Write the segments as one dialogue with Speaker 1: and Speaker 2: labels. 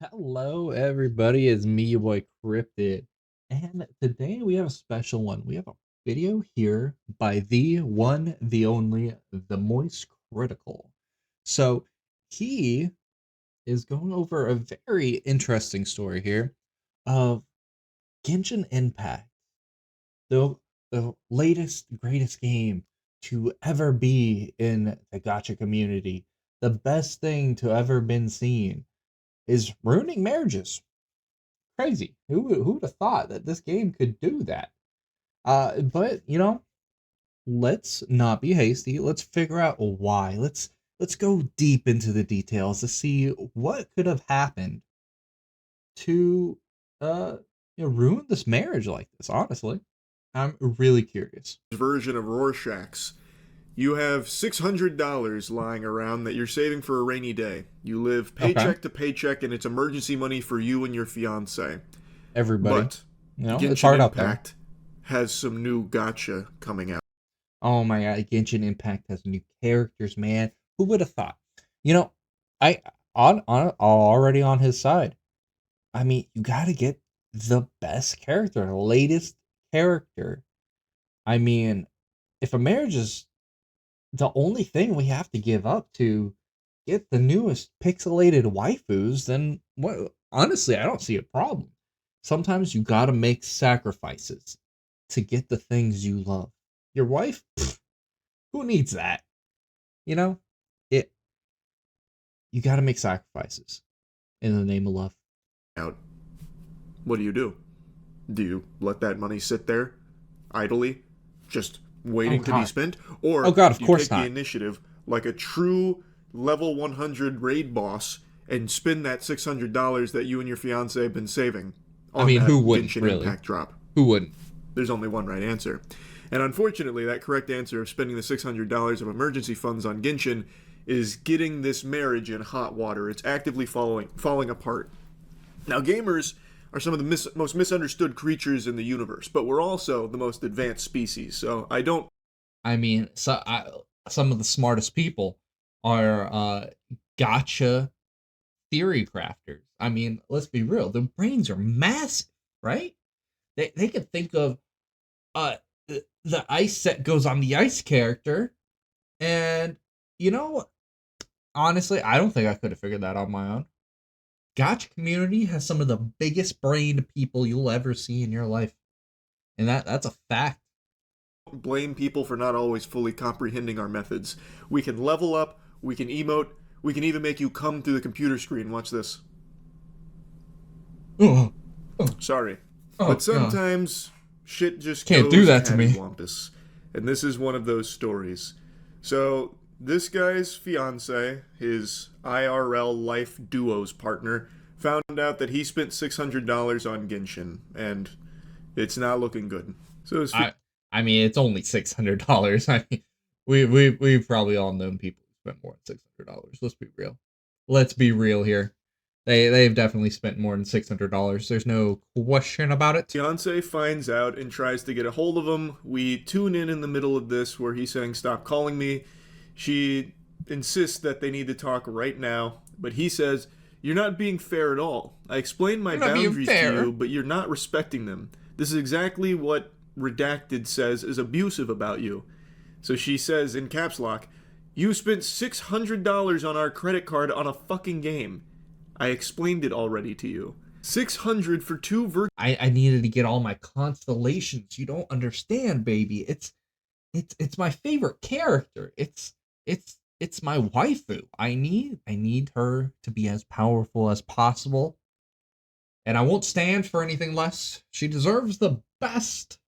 Speaker 1: Hello, everybody. It's me, your boy Cryptid. And today we have a special one. We have a video here by the one, the only, the Moist Critical. So he is going over a very interesting story here of Genshin Impact, the, the latest, greatest game to ever be in the gacha community. The best thing to ever been seen is ruining marriages. Crazy. Who would have thought that this game could do that? But let's not be hasty. Let's figure out why. Let's go deep into the details to see what could have happened to uh ruin this marriage like this. Honestly, I'm really curious.
Speaker 2: Version of Rorschach's. You have $600 lying around that you're saving for a rainy day. You live
Speaker 1: Okay,
Speaker 2: paycheck to paycheck, and it's emergency money for you and your fiance.
Speaker 1: everybody.
Speaker 2: But
Speaker 1: It's
Speaker 2: Genshin
Speaker 1: hard out there.
Speaker 2: Impact has some new gotcha coming out.
Speaker 1: Oh my god, Genshin Impact has new characters, man. Who would have thought? You know, I on already on his side. I mean, you got to get the best character, the latest character. I mean, if a marriage is the only thing we have to give up to get the newest pixelated waifus, then what? Honestly, I don't see a problem. Sometimes you got to make sacrifices to get the things you love. Your wife, pfft, who needs that? You know, it. You got to make sacrifices in the name of love.
Speaker 2: What do? Do you let that money sit there idly, just
Speaker 1: Oh
Speaker 2: waiting to be
Speaker 1: God.
Speaker 2: spent?
Speaker 1: Oh
Speaker 2: Or
Speaker 1: God. Of
Speaker 2: do you
Speaker 1: course
Speaker 2: take the
Speaker 1: not.
Speaker 2: initiative like a true level 100 raid boss and spend that $600 that you and your fiance have been saving
Speaker 1: I
Speaker 2: on
Speaker 1: mean, who
Speaker 2: that
Speaker 1: wouldn't
Speaker 2: Genshin
Speaker 1: really?
Speaker 2: Impact drop?
Speaker 1: Who wouldn't?
Speaker 2: There's only one right answer. And unfortunately, that correct answer of spending the $600 of emergency funds on Genshin is getting this marriage in hot water. It's actively falling apart. Now, gamers are some of the most misunderstood creatures in the universe, but we're also the most advanced species. So I don't
Speaker 1: I mean, some of the smartest people are gotcha theory crafters. I mean, let's be real. Their brains are massive, right? They could think of the ice that goes on the ice character, and you know, honestly, I don't think I could have figured that on my own. Gotcha community has some of the biggest brained people you'll ever see in your life, and that's a fact.
Speaker 2: blame people for not always fully comprehending our methods. We can level up, we can emote, we can even make you come through the computer screen. Watch this.
Speaker 1: Oh, oh,
Speaker 2: Sorry.
Speaker 1: oh
Speaker 2: But
Speaker 1: God!
Speaker 2: sometimes shit just
Speaker 1: Can't do
Speaker 2: goes
Speaker 1: that to me.
Speaker 2: cattywampus. And this is one of those stories. So, this guy's fiance, his IRL life duo's partner, found out that he spent $600 on Genshin, and it's not looking good. So his
Speaker 1: I I mean, it's only $600. I mean, we've probably all known people who spent more than $600. Let's be real. Let's be real here. They've definitely spent more than $600. There's no question about it.
Speaker 2: fiance finds out and tries to get a hold of him. We tune in the middle of this where he's saying, "Stop calling me." She insists that they need to talk right now, but he says, "You're not being fair at all. I explained my
Speaker 1: You're not being
Speaker 2: boundaries to you,
Speaker 1: fair.
Speaker 2: but you're not respecting them. This is exactly what Redacted says is abusive about you." So she says in caps lock, "You spent $600 on our credit card on a fucking game. I explained it already to you. 600 for two
Speaker 1: I needed to get all my constellations. You don't understand, baby. It's my favorite character. It's my waifu. I need her to be as powerful as possible, and I won't stand for anything less. She deserves the best.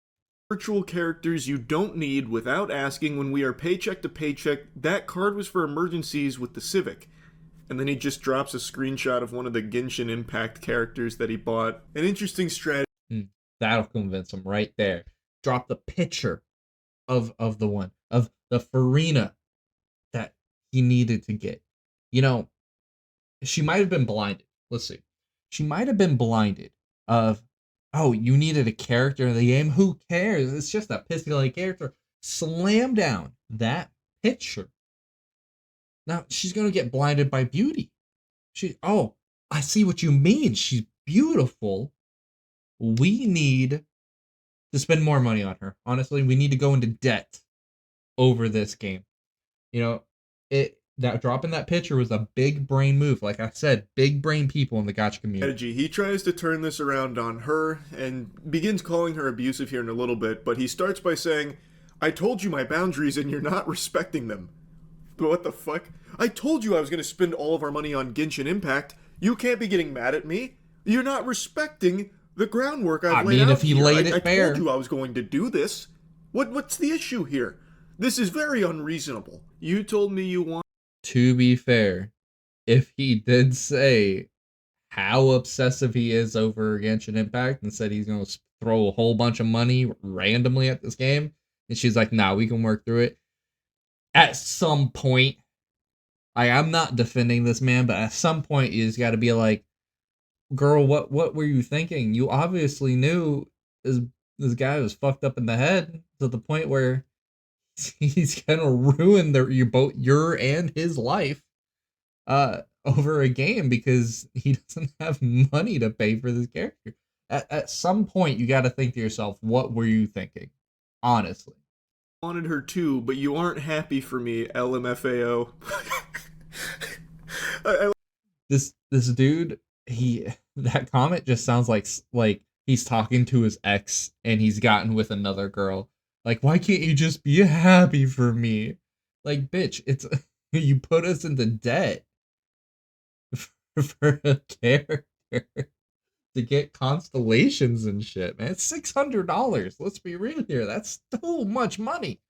Speaker 2: virtual characters you don't need without asking when we are paycheck to paycheck. That card was for emergencies with the Civic." And then he just drops a screenshot of one of the Genshin Impact characters that he bought. An interesting strategy.
Speaker 1: Mm, that'll convince him right there. Drop the picture of the one of the Farina that he needed to get. You know, she might have been blinded. Let's see. She might have been blinded of, oh, you needed a character in the game. Who cares? It's just a pixelated character. Slam down that picture. Now she's gonna get blinded by beauty. She, oh, I see what you mean. She's beautiful. We need to spend more money on her. Honestly, we need to go into debt over this game. You know, it that dropping that picture was a big brain move. Like I said, big brain people in the gacha community.
Speaker 2: Strategy. He tries to turn this around on her and begins calling her abusive here in a little bit, but he starts by saying, I told you my boundaries and you're not respecting them. But what the fuck? I told you I was going to spend all of our money on Genshin Impact. You can't be getting mad at me. You're not respecting the groundwork I've
Speaker 1: I
Speaker 2: laid
Speaker 1: mean,
Speaker 2: out
Speaker 1: if he
Speaker 2: here.
Speaker 1: laid
Speaker 2: I
Speaker 1: it
Speaker 2: told
Speaker 1: fair.
Speaker 2: you I was going to do this. What's the issue here? This is very unreasonable. You told me you want.
Speaker 1: To be fair, if he did say how obsessive he is over Genshin Impact and said he's going to throw a whole bunch of money randomly at this game, and she's like, nah, we can work through it. At some point, I'm not defending this man, but at some point, you just got to be like, girl, what were you thinking? You obviously knew this, this guy was fucked up in the head to the point where he's going to ruin your and his life over a game because he doesn't have money to pay for this character. At some point, you got to think to yourself, what were you thinking? Honestly,
Speaker 2: Wanted her too, but you aren't happy for me, LMFAO. I
Speaker 1: this dude, he that comment just sounds like he's talking to his ex and he's gotten with another girl. Like, why can't you just be happy for me? Like, bitch, it's you put us into debt for a character to get constellations and shit, man. It's $600. Let's be real here. That's so much money.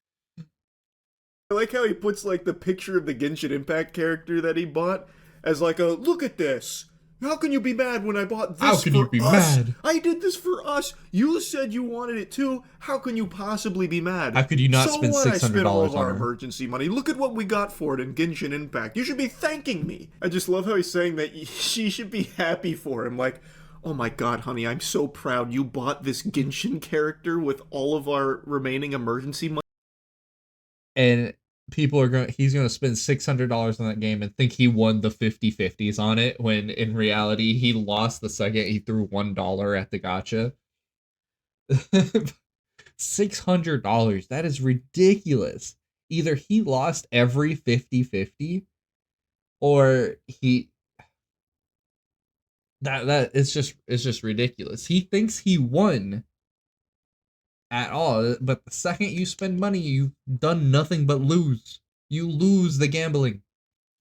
Speaker 2: like how he puts like the picture of the Genshin Impact character that he bought as like a look at this. How can you be mad when I bought
Speaker 1: How
Speaker 2: this
Speaker 1: can you
Speaker 2: for
Speaker 1: be
Speaker 2: us?
Speaker 1: mad?
Speaker 2: I did this for us. You said you wanted it too. How can you possibly be mad?
Speaker 1: How could you not
Speaker 2: So
Speaker 1: spend
Speaker 2: what? I
Speaker 1: six hundred
Speaker 2: spent all
Speaker 1: dollars
Speaker 2: of
Speaker 1: on
Speaker 2: our
Speaker 1: her?
Speaker 2: emergency money. Look at what we got for it in Genshin Impact. You should be thanking me. I just love how he's saying that she should be happy for him. Like, oh my god, honey, I'm so proud you bought this Genshin character with all of our remaining emergency money.
Speaker 1: And he's gonna spend $600 on that game and think he won the 50/50s on it when in reality he lost the second he threw $1 at the gotcha. $600. That is ridiculous. Either he lost every 50/50 or he that it's just ridiculous. He thinks he won at all, but the second you spend money, you've done nothing but lose. You lose the gambling.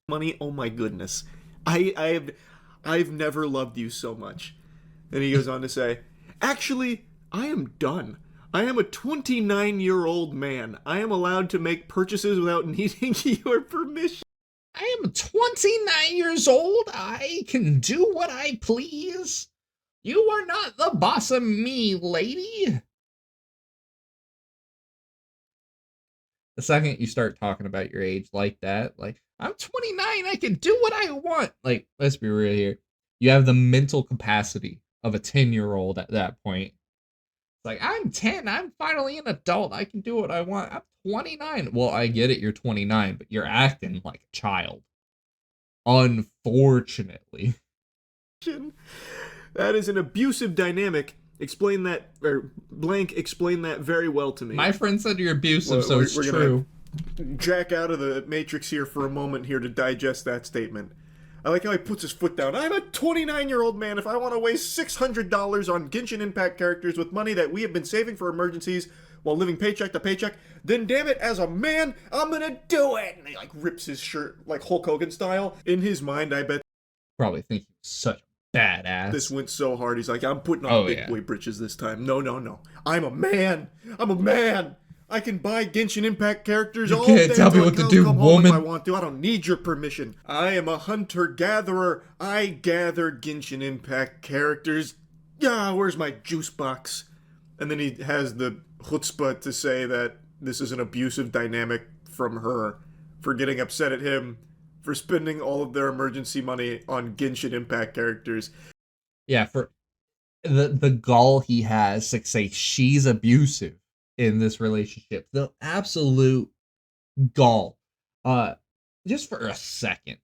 Speaker 2: Money, oh my goodness. I've never loved you so much. And he goes on to say, actually, I am done. I am a 29-year-old man. I am allowed to make purchases without needing your permission.
Speaker 1: I am 29 years old. I can do what I please. You are not the boss of me, lady. The second you start talking about your age like that, like, I'm 29, I can do what I want. Like, let's be real here. You have the mental capacity of a 10-year-old at that point. It's like, I'm 10, I'm finally an adult, I can do what I want. I'm 29. Well, I get it, you're 29, but you're acting like a child. Unfortunately.
Speaker 2: That is an abusive dynamic. Explain that, or blank, explain that very well to me.
Speaker 1: My friend said you're abusive, so it's true.
Speaker 2: Jack out of the matrix here for a moment here to digest that statement. I like how he puts his foot down. I'm a 29-year-old man. If I want to waste $600 on Genshin Impact characters with money that we have been saving for emergencies while living paycheck to paycheck, then damn it, as a man, I'm gonna do it. And he like rips his shirt like Hulk Hogan style. In his mind, I bet
Speaker 1: Probably think he's such a badass.
Speaker 2: this went so hard. He's like, I'm putting on big boy britches this time. No, no, no. I'm a man. I'm a man. I can buy Genshin Impact characters all day.
Speaker 1: You can't tell me what to do, woman.
Speaker 2: If I want to. I don't need your permission. I am a hunter-gatherer. I gather Genshin Impact characters. Yeah, where's my juice box? And then he has the chutzpah to say that this is an abusive dynamic from her for getting upset at him for spending all of their emergency money on Genshin Impact characters.
Speaker 1: Yeah, for the gall he has to say she's abusive in this relationship. The absolute gall. Just for a second,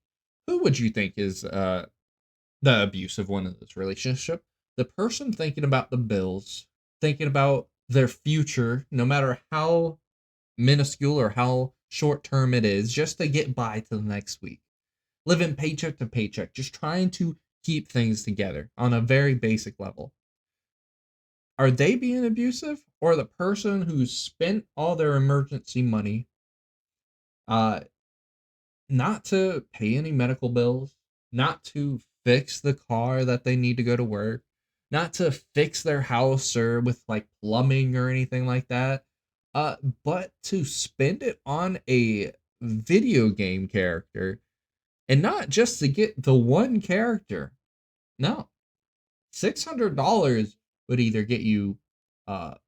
Speaker 1: who would you think is the abusive one in this relationship, the person thinking about the bills, thinking about their future, no matter how minuscule or how short term it is, just to get by to the next week. Living paycheck to paycheck, just trying to keep things together on a very basic level. Are they being abusive, or the person who spent all their emergency money uh not to pay any medical bills, not to fix the car that they need to go to work, not to fix their house or with like plumbing or anything like that, uh, but to spend it on a video game character, and not just to get the one character. No, $600 would either get you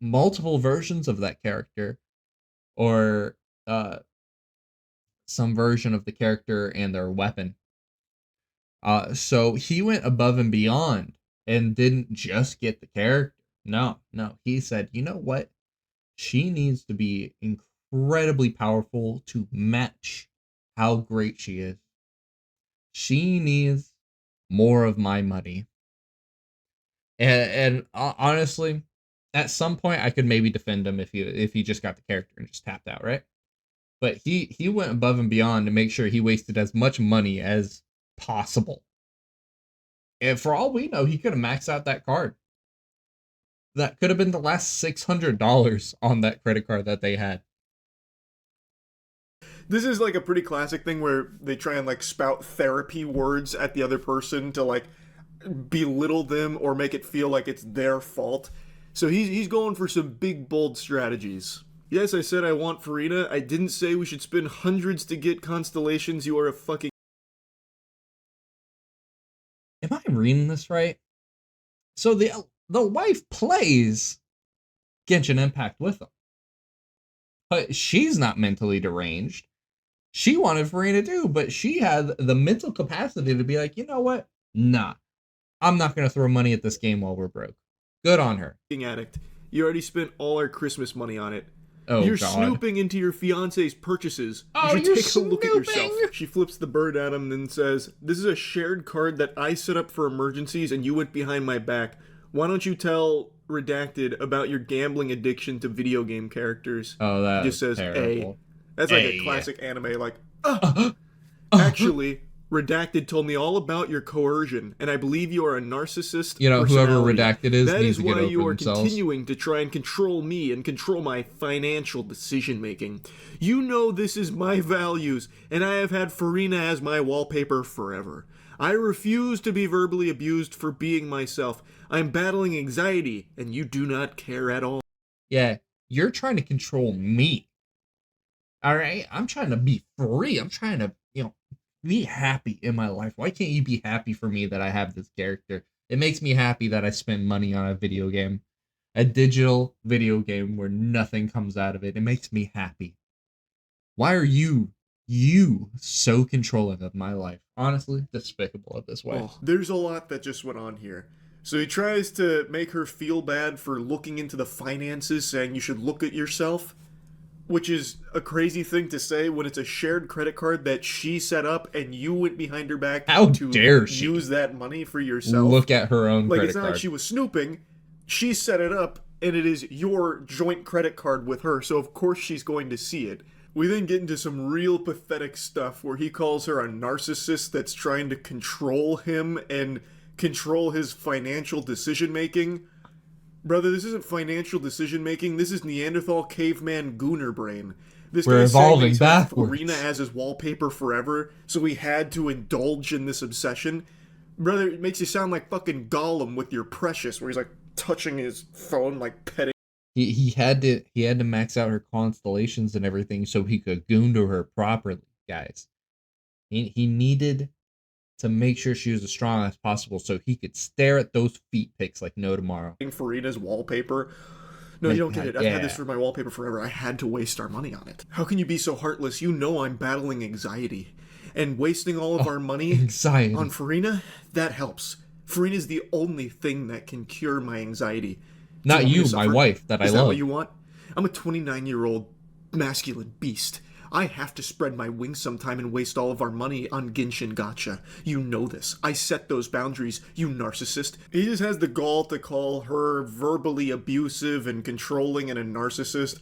Speaker 1: multiple versions of that character, or some version of the character and their weapon. So he went above and beyond and didn't just get the character. No, no. He said, you know what? She needs to be incredibly powerful to match how great she is. She needs more of my money. And honestly, at some point I could maybe defend him if he just got the character and just tapped out, right? But he went above and beyond to make sure he wasted as much money as possible. And for all we know, he could have maxed out that card. That could have been the last $600 on that credit card that they had.
Speaker 2: This is like a pretty classic thing where they try and like spout therapy words at the other person to like belittle them or make it feel like it's their fault. So he's going for some big bold strategies. Yes, I said I want Farina. I didn't say we should spend hundreds to get constellations. You are a fucking...
Speaker 1: Am I reading this right? So the wife plays Genshin Impact with him, but she's not mentally deranged. She wanted Farina too, but she had the mental capacity to be like, you know what? Nah, I'm not gonna throw money at this game while we're broke. Good on her.
Speaker 2: addict. You already spent all our Christmas money on it.
Speaker 1: Oh
Speaker 2: You're
Speaker 1: God.
Speaker 2: snooping into your fiance's purchases.
Speaker 1: Oh,
Speaker 2: you
Speaker 1: you're
Speaker 2: should take a look at yourself.
Speaker 1: snooping.
Speaker 2: She flips the bird at him and says, "This is a shared card that I set up for emergencies and you went behind my back. Why don't you tell Redacted about your gambling addiction to video game characters?"
Speaker 1: Oh, that
Speaker 2: He just says
Speaker 1: terrible.
Speaker 2: A. That's like
Speaker 1: A.
Speaker 2: a classic anime, like, actually, Redacted told me all about your coercion, and I believe you are a narcissist.
Speaker 1: You know, whoever
Speaker 2: personality.
Speaker 1: Redacted is
Speaker 2: That
Speaker 1: needs
Speaker 2: is
Speaker 1: to get
Speaker 2: why
Speaker 1: over
Speaker 2: you are
Speaker 1: themselves.
Speaker 2: continuing to try and control me and control my financial decision making. You know this is my values, and I have had Farina as my wallpaper forever. I refuse to be verbally abused for being myself. I'm battling anxiety, and you do not care at all.
Speaker 1: Yeah, you're trying to control me. All right, I'm trying to be free. I'm trying to, be happy in my life. Why can't you be happy for me that I have this character? It makes me happy that I spend money on a video game, a digital video game where nothing comes out of it. It makes me happy. Why are you so controlling of my life? Honestly, despicable at this way.
Speaker 2: Oh, there's a lot that just went on here. So he tries to make her feel bad for looking into the finances, saying you should look at yourself, which is a crazy thing to say when it's a shared credit card that she set up and you went behind her back
Speaker 1: How
Speaker 2: to
Speaker 1: dare she
Speaker 2: use that money for yourself.
Speaker 1: look at her own
Speaker 2: like
Speaker 1: credit
Speaker 2: it's not
Speaker 1: card.
Speaker 2: like she was snooping. She set it up and it is your joint credit card with her, so of course she's going to see it. We then get into some real pathetic stuff where he calls her a narcissist that's trying to control him and control his financial decision making. Brother, this isn't financial decision making. This is Neanderthal caveman gooner brain. This
Speaker 1: We're
Speaker 2: guy's saying that
Speaker 1: evolving
Speaker 2: he's had
Speaker 1: backwards.
Speaker 2: Farina as his wallpaper forever, so he had to indulge in this obsession. Brother, it makes you sound like fucking Gollum with your Precious, where he's like touching his phone, like petting.
Speaker 1: He had to max out her constellations and everything so he could goon to her properly, guys. He needed to make sure she was as strong as possible so he could stare at those feet pics like no tomorrow.
Speaker 2: Farina's wallpaper. No, you don't get it. I've had this
Speaker 1: Yeah.
Speaker 2: for my wallpaper forever. I had to waste our money on it. How can you be so heartless? You know I'm battling anxiety. And wasting all of our money
Speaker 1: Anxiety.
Speaker 2: on Farina, that helps. Farina's the only thing that can cure my anxiety. Do
Speaker 1: Not
Speaker 2: want me
Speaker 1: you,
Speaker 2: to
Speaker 1: my
Speaker 2: suffer?
Speaker 1: wife that I
Speaker 2: Is that
Speaker 1: love.
Speaker 2: what you want? I'm a 29-year-old masculine beast. I have to spread my wings sometime and waste all of our money on Genshin Gacha. You know this. I set those boundaries, you narcissist. He just has the gall to call her verbally abusive and controlling and a narcissist.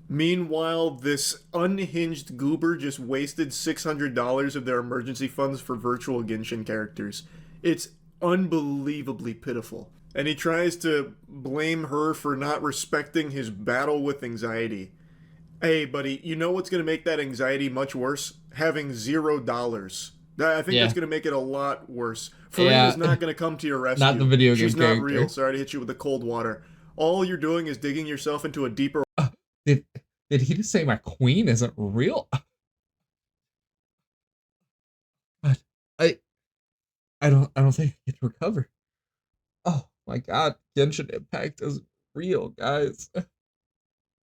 Speaker 2: Meanwhile, this unhinged goober just wasted $600 of their emergency funds for virtual Genshin characters. It's unbelievably pitiful. And he tries to blame her for not respecting his battle with anxiety. Hey, buddy, you know what's going to make that anxiety much worse? Having $0. I think
Speaker 1: Yeah.
Speaker 2: that's going to make it a lot worse. Farina's not going to come to your rescue.
Speaker 1: Not the video game
Speaker 2: She's
Speaker 1: character.
Speaker 2: not real. Sorry to hit you with the cold water. All you're doing is digging yourself into a deeper...
Speaker 1: Did he just say my queen isn't real? God, I don't think I can recover. Oh my god, Genshin Impact isn't real, guys.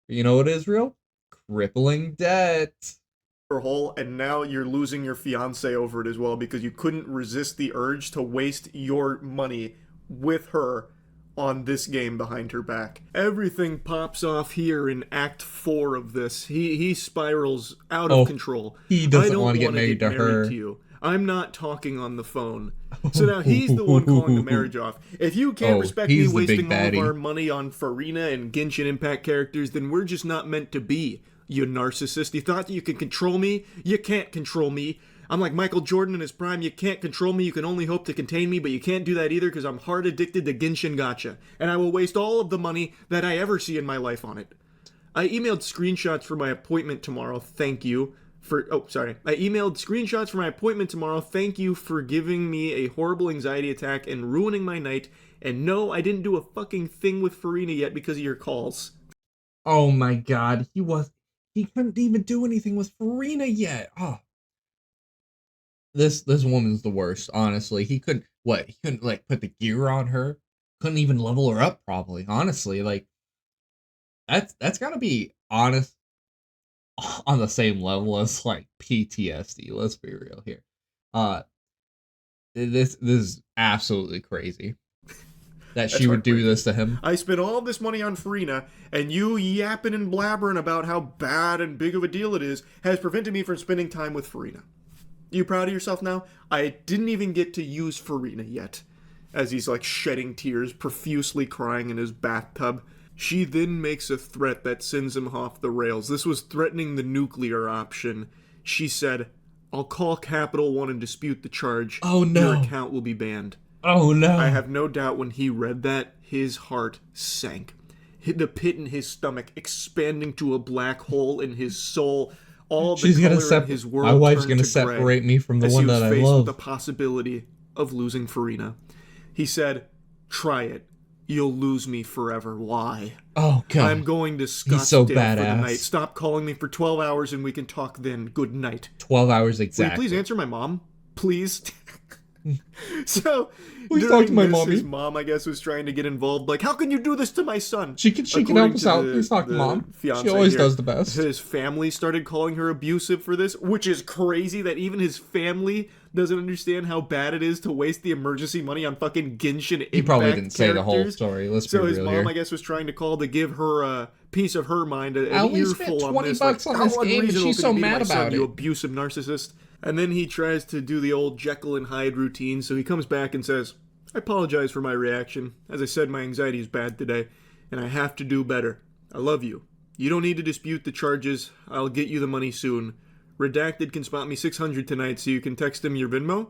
Speaker 1: You know what is real? Crippling debt.
Speaker 2: hole, and now you're losing your fiance over it as well because you couldn't resist the urge to waste your money with her on this game behind her back. Everything pops off here in Act 4 of this. He spirals out of control.
Speaker 1: He doesn't want to get married to her.
Speaker 2: To you. I'm not talking on the phone. So now he's the one calling the marriage off. If you can't respect me wasting all of our money on Farina and Genshin Impact characters, then we're just not meant to be, you narcissist. You thought that you could control me? You can't control me. I'm like Michael Jordan in his prime. You can't control me. You can only hope to contain me, but you can't do that either because I'm hard addicted to Genshin Gacha. And I will waste all of the money that I ever see in my life on it. I emailed screenshots for my appointment tomorrow. Thank you. I emailed screenshots for my appointment tomorrow. Thank you for giving me a horrible anxiety attack and ruining my night. And no, I didn't do a fucking thing with Farina yet because of your calls.
Speaker 1: Oh my god, he couldn't even do anything with Farina yet. Oh. This woman's the worst, honestly. He couldn't like put the gear on her. Couldn't even level her up properly, honestly. Like that's gotta be honest on the same level as like PTSD. Let's be real here. This is absolutely crazy that she would do this to him.
Speaker 2: I spent all this money on Farina, and you yapping and blabbering about how bad and big of a deal it is has prevented me from spending time with Farina. You proud of yourself now? I didn't even get to use Farina yet. As he's like shedding tears, profusely crying in his bathtub. She then makes a threat that sends him off the rails. This was threatening the nuclear option. She said, I'll call Capital One and dispute the charge.
Speaker 1: Oh no.
Speaker 2: Your account will be banned.
Speaker 1: Oh no.
Speaker 2: I have no doubt when he read that, his heart sank. The pit in his stomach expanding to a black hole in his soul. All the color in his world.
Speaker 1: My wife's gonna separate me from the one that I love. As he was faced with
Speaker 2: the possibility of losing Farina. He said, try it. You'll lose me forever. Why?
Speaker 1: Oh, God.
Speaker 2: I'm going to Scottsdale for the night. Stop calling me for 12 hours and we can talk then. Good night.
Speaker 1: 12 hours exactly.
Speaker 2: Will you please answer my mom? Please? So,
Speaker 1: please talk to my mommy.
Speaker 2: His mom, I guess, was trying to get involved. Like, how can you do this to my son?
Speaker 1: She can help us out. Please talk to mom. She always does the best.
Speaker 2: His family started calling her abusive for this, which is crazy that even his family doesn't understand how bad it is to waste the emergency money on fucking Genshin Impact.
Speaker 1: He probably didn't say the whole story. Let's be real here. So his mom,
Speaker 2: I guess, was trying to call to give her a piece of her mind, an earful on this.
Speaker 1: $20 on this game, and she's so mad about it.
Speaker 2: You abusive narcissist. And then he tries to do the old Jekyll and Hyde routine, so he comes back and says, I apologize for my reaction. As I said, my anxiety is bad today, and I have to do better. I love you. You don't need to dispute the charges. I'll get you the money soon. Redacted can spot me $600 tonight, so you can text him your Venmo.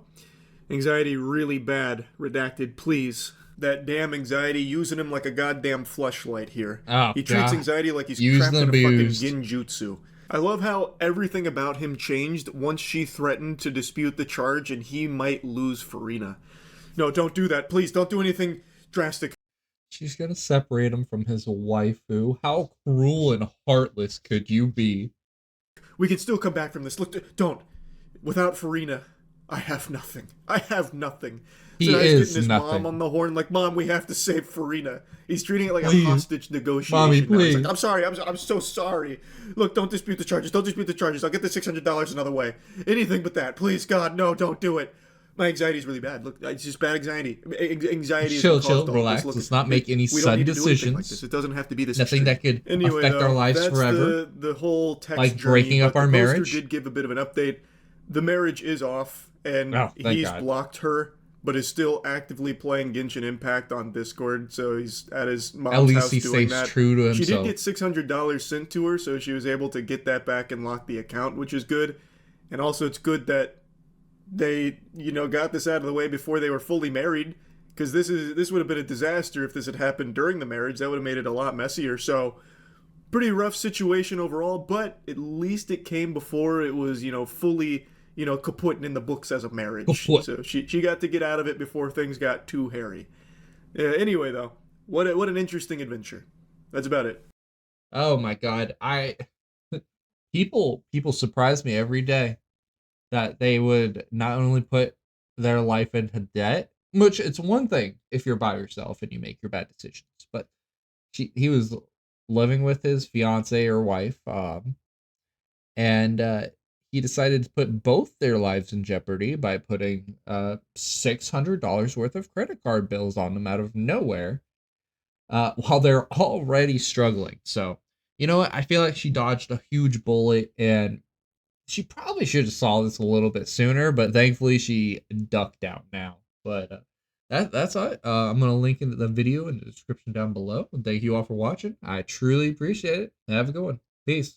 Speaker 2: Anxiety really bad. Redacted, please. That damn anxiety using him like a goddamn fleshlight here.
Speaker 1: Oh,
Speaker 2: he treats anxiety like he's trapped in a fucking genjutsu. I love how everything about him changed once she threatened to dispute the charge and he might lose Farina. No, don't do that. Please, don't do anything drastic.
Speaker 1: She's gonna separate him from his waifu. How cruel and heartless could you be?
Speaker 2: We can still come back from this. Look, don't. Without Farina, I have nothing. I have nothing.
Speaker 1: He is
Speaker 2: getting his
Speaker 1: nothing.
Speaker 2: Mom on the horn, like, Mom, we have to save Farina. He's treating it like a hostage negotiation.
Speaker 1: Mommy, please.
Speaker 2: Like, I'm sorry. I'm so sorry. Look, don't dispute the charges. Don't dispute the charges. I'll get the $600 another way. Anything but that. Please, God, no, don't do it. My anxiety is really bad. Look, it's just bad anxiety. Anxiety is what
Speaker 1: Chill,
Speaker 2: caused
Speaker 1: chill,
Speaker 2: all of this.
Speaker 1: relax.
Speaker 2: Look,
Speaker 1: Let's not make any
Speaker 2: we don't need
Speaker 1: sudden
Speaker 2: to do anything like this.
Speaker 1: decisions.
Speaker 2: It doesn't have to be this
Speaker 1: Nothing
Speaker 2: extreme.
Speaker 1: that could
Speaker 2: Anyway,
Speaker 1: affect our
Speaker 2: though,
Speaker 1: lives
Speaker 2: that's
Speaker 1: forever,
Speaker 2: the whole text
Speaker 1: like
Speaker 2: journey.
Speaker 1: breaking up
Speaker 2: But the
Speaker 1: our
Speaker 2: poster
Speaker 1: marriage.
Speaker 2: did give a bit of an update. The marriage is off, and
Speaker 1: Oh, thank
Speaker 2: he's
Speaker 1: God.
Speaker 2: blocked her, but is still actively playing Genshin Impact on Discord. So he's at his
Speaker 1: At
Speaker 2: mom's
Speaker 1: least
Speaker 2: house
Speaker 1: he
Speaker 2: doing
Speaker 1: stays
Speaker 2: that.
Speaker 1: true to
Speaker 2: She did
Speaker 1: himself.
Speaker 2: get $600 sent to her, so she was able to get that back and lock the account, which is good. And also, it's good that they got this out of the way before they were fully married, because this would have been a disaster if this had happened during the marriage. That would have made it a lot messier. So pretty rough situation overall, but at least it came before it was fully kaput in the books as a marriage.
Speaker 1: What?
Speaker 2: So she got to get out of it before things got too hairy. Anyway, though, what an interesting adventure. That's about it.
Speaker 1: Oh my God. People surprise me every day that they would not only put their life into debt, which it's one thing if you're by yourself and you make your bad decisions, but he was living with his fiance or wife, and he decided to put both their lives in jeopardy by putting $600 worth of credit card bills on them out of nowhere, while they're already struggling. So, you know what? I feel like she dodged a huge bullet, and she probably should have saw this a little bit sooner, but thankfully she ducked out now. But that's it. I'm gonna link in the video in the description down below. And thank you all for watching. I truly appreciate it. Have a good one. Peace.